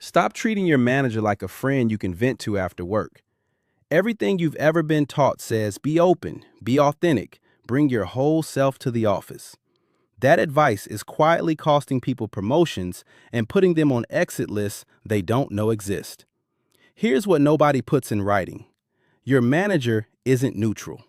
Stop treating your manager like a friend you can vent to after work. Everything you've ever been taught says be open, be authentic, bring your whole self to the office. That advice is quietly costing people promotions and putting them on exit lists they don't know exist. Here's what nobody puts in writing. Your manager isn't neutral.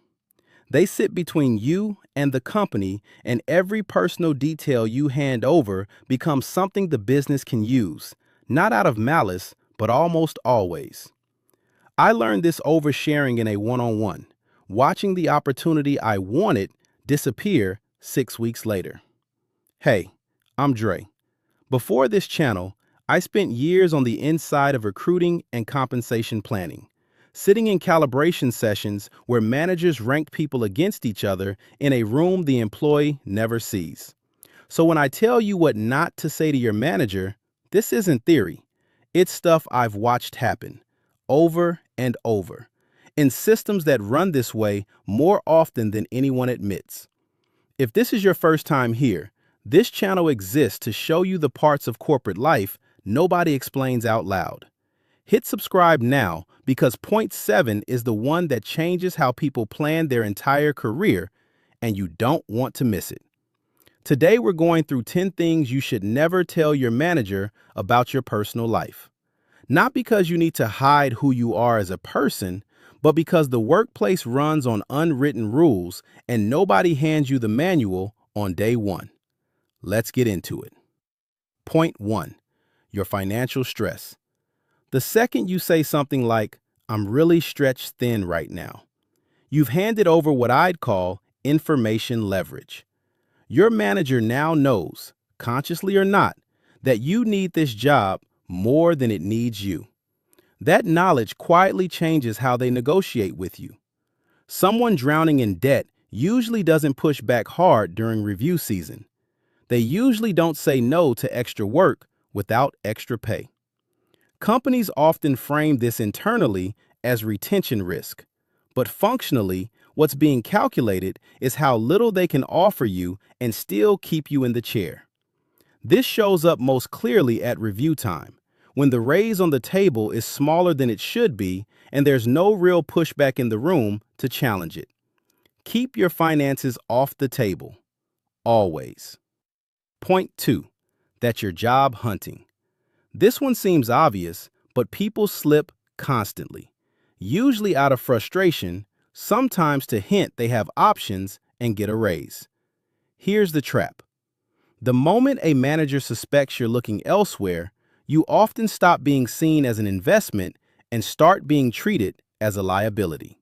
They sit between you and the company, and every personal detail you hand over becomes something the business can use, not out of malice, but almost always. I learned this oversharing in a one-on-one, watching the opportunity I wanted disappear 6 weeks later. Hey, I'm Dre. Before this channel, I spent years on the inside of recruiting and compensation planning, sitting in calibration sessions where managers ranked people against each other in a room the employee never sees. So when I tell you what not to say to your manager, this isn't theory. It's stuff I've watched happen over and over in systems that run this way more often than anyone admits. If this is your first time here, this channel exists to show you the parts of corporate life nobody explains out loud. Hit subscribe now because point 7 is the one that changes how people plan their entire career, and you don't want to miss it. Today we're going through 10 things you should never tell your manager about your personal life. Not because you need to hide who you are as a person, but because the workplace runs on unwritten rules and nobody hands you the manual on day one. Let's get into it. Point 1. Your financial stress. The second you say something like, "I'm really stretched thin right now," you've handed over what I'd call information leverage. Your manager now knows, consciously or not, that you need this job more than it needs you. That knowledge quietly changes how they negotiate with you. Someone drowning in debt usually doesn't push back hard during review season. They usually don't say no to extra work without extra pay. Companies often frame this internally as retention risk, but functionally, what's being calculated is how little they can offer you and still keep you in the chair. This shows up most clearly at review time, when the raise on the table is smaller than it should be and there's no real pushback in the room to challenge it. Keep your finances off the table, always. Point 2. That you're job hunting. This one seems obvious, but people slip constantly, usually out of frustration, sometimes to hint they have options and get a raise. Here's the trap. The moment a manager suspects you're looking elsewhere, you often stop being seen as an investment and start being treated as a liability.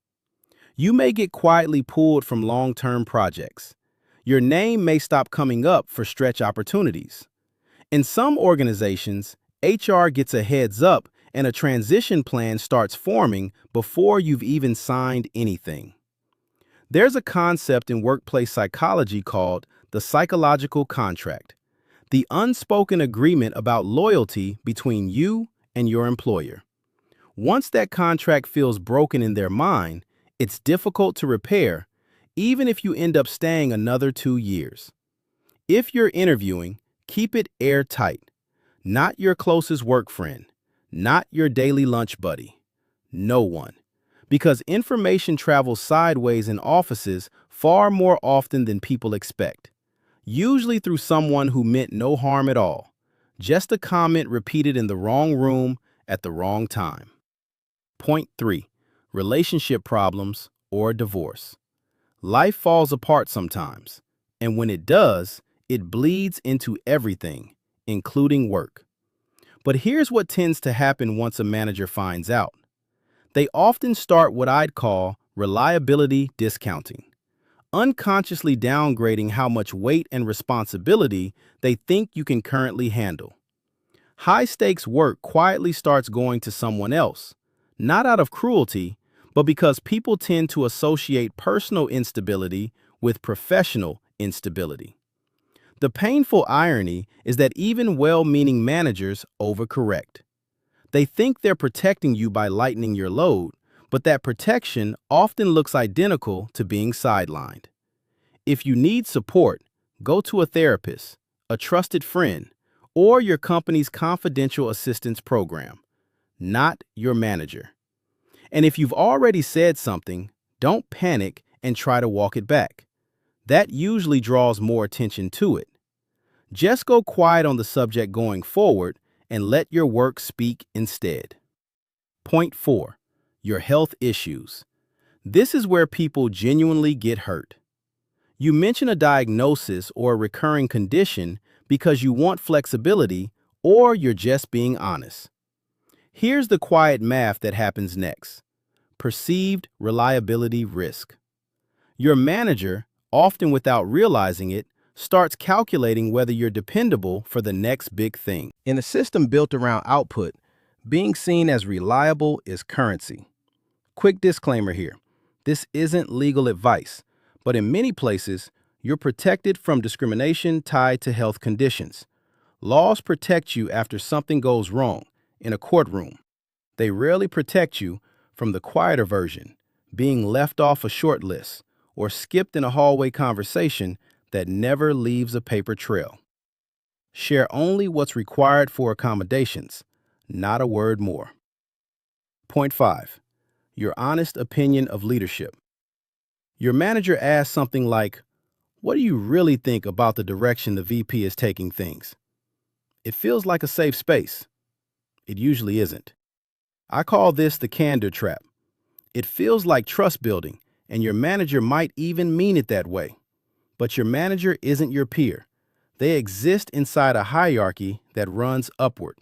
You may get quietly pulled from long-term projects. Your name may stop coming up for stretch opportunities. In some organizations, HR gets a heads up and a transition plan starts forming before you've even signed anything. There's a concept in workplace psychology called the psychological contract, the unspoken agreement about loyalty between you and your employer. Once that contract feels broken in their mind, it's difficult to repair, even if you end up staying another 2 years. If you're interviewing, keep it airtight. Not your closest work friend, not your daily lunch buddy. No one. Because information travels sideways in offices far more often than people expect. Usually through someone who meant no harm at all. Just a comment repeated in the wrong room at the wrong time. Point 3. Relationship problems or divorce. Life falls apart sometimes, and when it does, it bleeds into everything, including work. But here's what tends to happen once a manager finds out. They often start what I'd call reliability discounting, unconsciously downgrading how much weight and responsibility they think you can currently handle. High-stakes work quietly starts going to someone else, not out of cruelty, but because people tend to associate personal instability with professional instability. The painful irony is that even well-meaning managers overcorrect. They think they're protecting you by lightening your load, but that protection often looks identical to being sidelined. If you need support, go to a therapist, a trusted friend, or your company's confidential assistance program, not your manager. And if you've already said something, don't panic and try to walk it back. That usually draws more attention to it. Just go quiet on the subject going forward and let your work speak instead. Point 4. Your health issues. This is where people genuinely get hurt. You mention a diagnosis or a recurring condition because you want flexibility or you're just being honest. Here's the quiet math that happens next. Perceived reliability risk. Your manager, often without realizing it, starts calculating whether you're dependable for the next big thing. In a system built around output, being seen as reliable is currency. Quick disclaimer here. This isn't legal advice, but in many places, you're protected from discrimination tied to health conditions. Laws protect you after something goes wrong in a courtroom. They rarely protect you from the quieter version, being left off a short list or skipped in a hallway conversation that never leaves a paper trail. Share only what's required for accommodations, not a word more. Point 5. Your honest opinion of leadership. Your manager asks something like, "What do you really think about the direction the VP is taking things?" It feels like a safe space. It usually isn't. I call this the candor trap. It feels like trust building, and your manager might even mean it that way. But your manager isn't your peer. They exist inside a hierarchy that runs upward.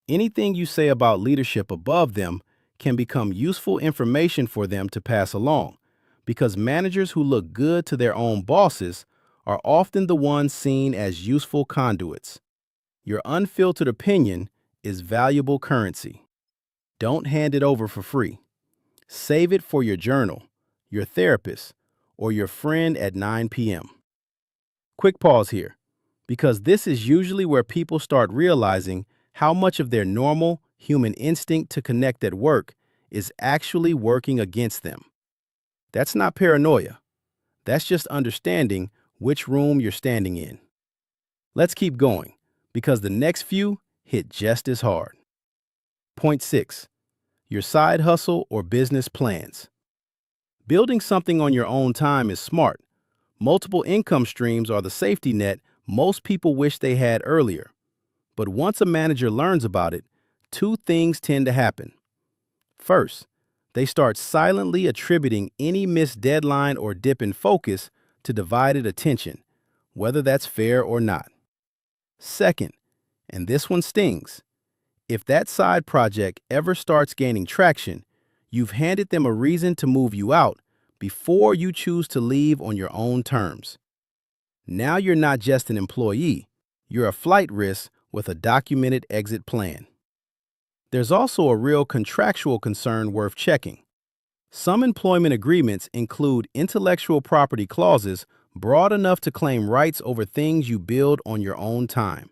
Anything you say about leadership above them can become useful information for them to pass along, because managers who look good to their own bosses are often the ones seen as useful conduits. Your unfiltered opinion is valuable currency. Don't hand it over for free. Save it for your journal, your therapist, or your friend at 9 p.m. Quick pause here, because this is usually where people start realizing how much of their normal human instinct to connect at work is actually working against them. That's not paranoia. That's just understanding which room you're standing in. Let's keep going, because the next few hit just as hard. Point 6. Your side hustle or business plans. Building something on your own time is smart. Multiple income streams are the safety net most people wish they had earlier. But once a manager learns about it, two things tend to happen. First, they start silently attributing any missed deadline or dip in focus to divided attention, whether that's fair or not. Second, and this one stings, if that side project ever starts gaining traction, you've handed them a reason to move you out before you choose to leave on your own terms. Now you're not just an employee, you're a flight risk with a documented exit plan. There's also a real contractual concern worth checking. Some employment agreements include intellectual property clauses broad enough to claim rights over things you build on your own time.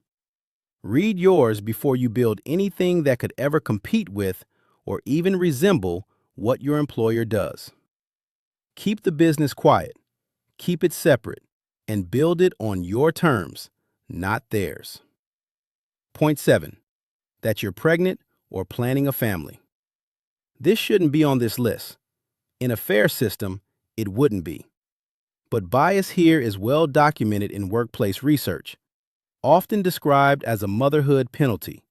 Read yours before you build anything that could ever compete with or even resemble what your employer does. Keep the business quiet, keep it separate, and build it on your terms, not theirs. Point 7. That you're pregnant or planning a family. This shouldn't be on this list. In a fair system, it wouldn't be. But bias here is well documented in workplace research, often described as a motherhood penalty,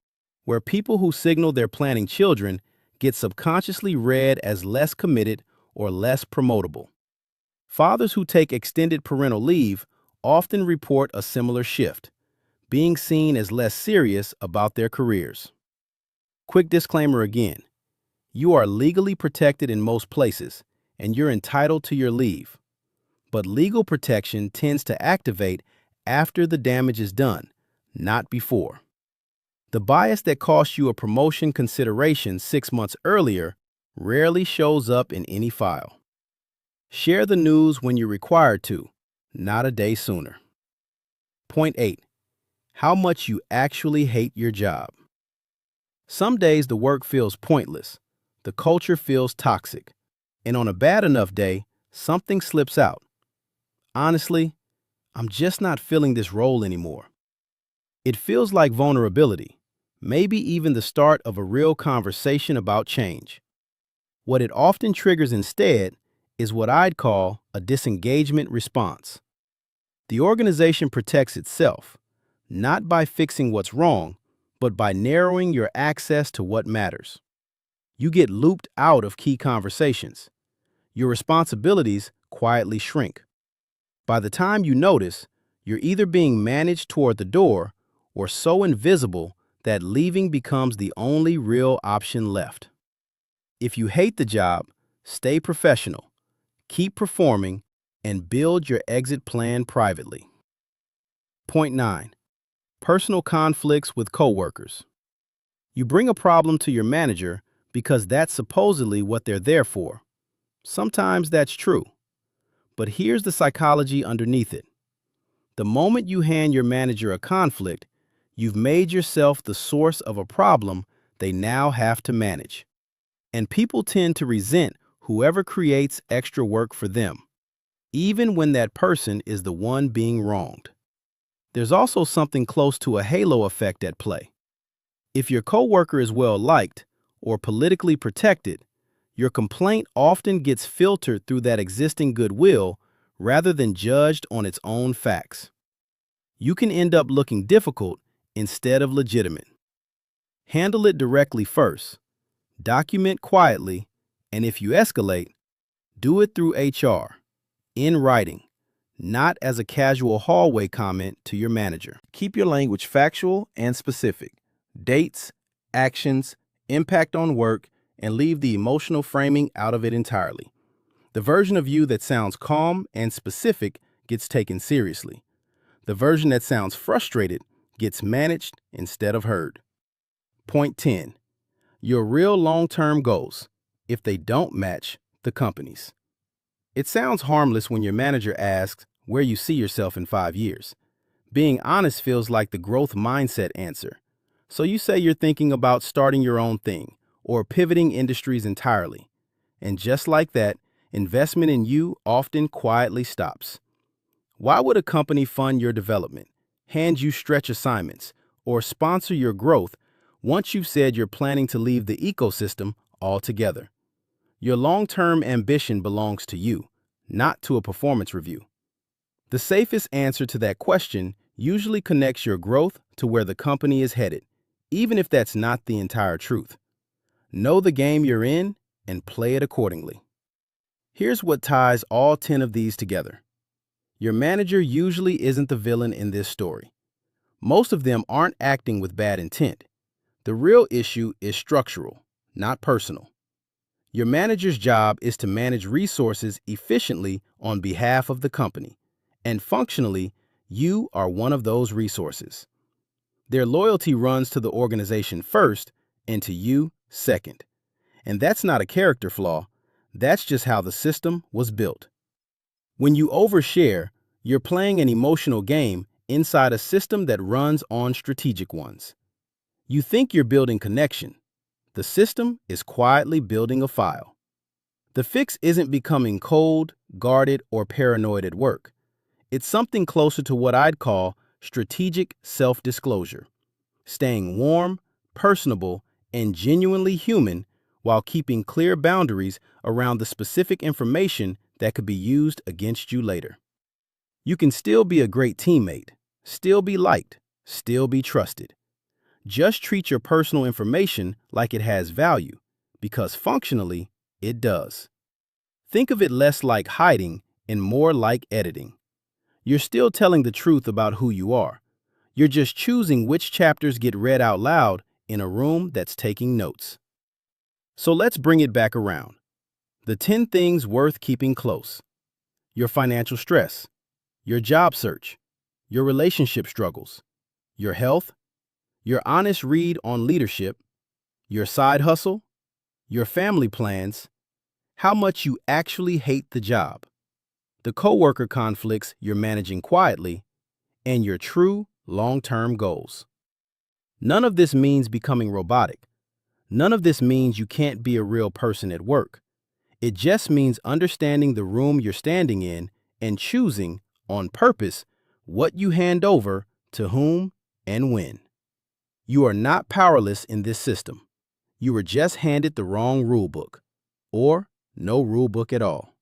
where people who signal they're planning children get subconsciously read as less committed or less promotable. Fathers who take extended parental leave often report a similar shift, being seen as less serious about their careers. Quick disclaimer again. You are legally protected in most places, and you're entitled to your leave. But legal protection tends to activate after the damage is done, not before. The bias that cost you a promotion consideration 6 months earlier rarely shows up in any file. Share the news when you're required to, not a day sooner. Point 8. How much you actually hate your job. Some days the work feels pointless, the culture feels toxic, and on a bad enough day, something slips out. Honestly, I'm just not feeling this role anymore. It feels like vulnerability, maybe even the start of a real conversation about change. What it often triggers instead is what I'd call a disengagement response. The organization protects itself, not by fixing what's wrong, but by narrowing your access to what matters. You get looped out of key conversations. Your responsibilities quietly shrink. By the time you notice, you're either being managed toward the door or so invisible that leaving becomes the only real option left. If you hate the job, stay professional, keep performing, and build your exit plan privately. Point 9. Personal conflicts with coworkers. You bring a problem to your manager because that's supposedly what they're there for. Sometimes that's true. But here's the psychology underneath it. The moment you hand your manager a conflict, you've made yourself the source of a problem they now have to manage. And people tend to resent whoever creates extra work for them, even when that person is the one being wronged. There's also something close to a halo effect at play. If your coworker is well liked or politically protected, your complaint often gets filtered through that existing goodwill rather than judged on its own facts. You can end up looking difficult instead of legitimate. Handle it directly first, document quietly, and if you escalate, do it through HR, in writing, not as a casual hallway comment to your manager. Keep your language factual and specific. Dates, actions, impact on work, and leave the emotional framing out of it entirely. The version of you that sounds calm and specific gets taken seriously. The version that sounds frustrated gets managed instead of heard. Point 10. Your real long-term goals, if they don't match the company's. It sounds harmless when your manager asks where you see yourself in 5 years. Being honest feels like the growth mindset answer. So you say you're thinking about starting your own thing or pivoting industries entirely. And just like that, investment in you often quietly stops. Why would a company fund your development, hand you stretch assignments, or sponsor your growth once you've said you're planning to leave the ecosystem altogether? Your long-term ambition belongs to you, not to a performance review. The safest answer to that question usually connects your growth to where the company is headed, even if that's not the entire truth. Know the game you're in and play it accordingly. Here's what ties all 10 of these together. Your manager usually isn't the villain in this story. Most of them aren't acting with bad intent. The real issue is structural, not personal. Your manager's job is to manage resources efficiently on behalf of the company, and functionally, you are one of those resources. Their loyalty runs to the organization first and to you second. And that's not a character flaw, that's just how the system was built. When you overshare, you're playing an emotional game inside a system that runs on strategic ones. You think you're building connection. The system is quietly building a file. The fix isn't becoming cold, guarded, or paranoid at work. It's something closer to what I'd call strategic self-disclosure. Staying warm, personable, and genuinely human while keeping clear boundaries around the specific information that could be used against you later. You can still be a great teammate, still be liked, still be trusted. Just treat your personal information like it has value, because functionally, it does. Think of it less like hiding and more like editing. You're still telling the truth about who you are. You're just choosing which chapters get read out loud in a room that's taking notes. So let's bring it back around. The 10 things worth keeping close. Your financial stress, your job search, your relationship struggles, your health, your honest read on leadership, your side hustle, your family plans, how much you actually hate the job, the coworker conflicts you're managing quietly, and your true long-term goals. None of this means becoming robotic. None of this means you can't be a real person at work. It just means understanding the room you're standing in and choosing, on purpose, what you hand over to whom and win. You are not powerless in this system. You were just handed the wrong rulebook, or no rulebook at all.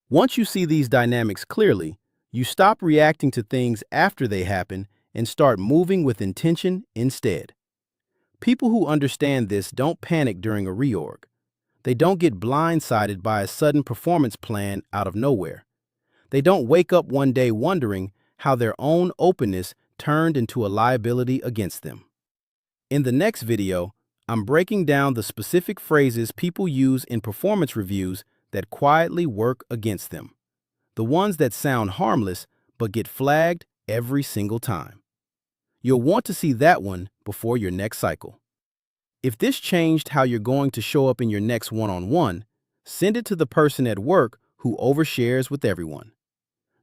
Once you see these dynamics clearly, you stop reacting to things after they happen and start moving with intention instead. People who understand this don't panic during a reorg. They don't get blindsided by a sudden performance plan out of nowhere. They don't wake up one day wondering how their own openness turned into a liability against them. In the next video, I'm breaking down the specific phrases people use in performance reviews that quietly work against them. The ones that sound harmless but get flagged every single time. You'll want to see that one before your next cycle. If this changed how you're going to show up in your next one-on-one, send it to the person at work who overshares with everyone.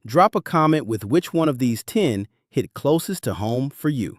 Drop a comment with which one of these 10 hit closest to home for you.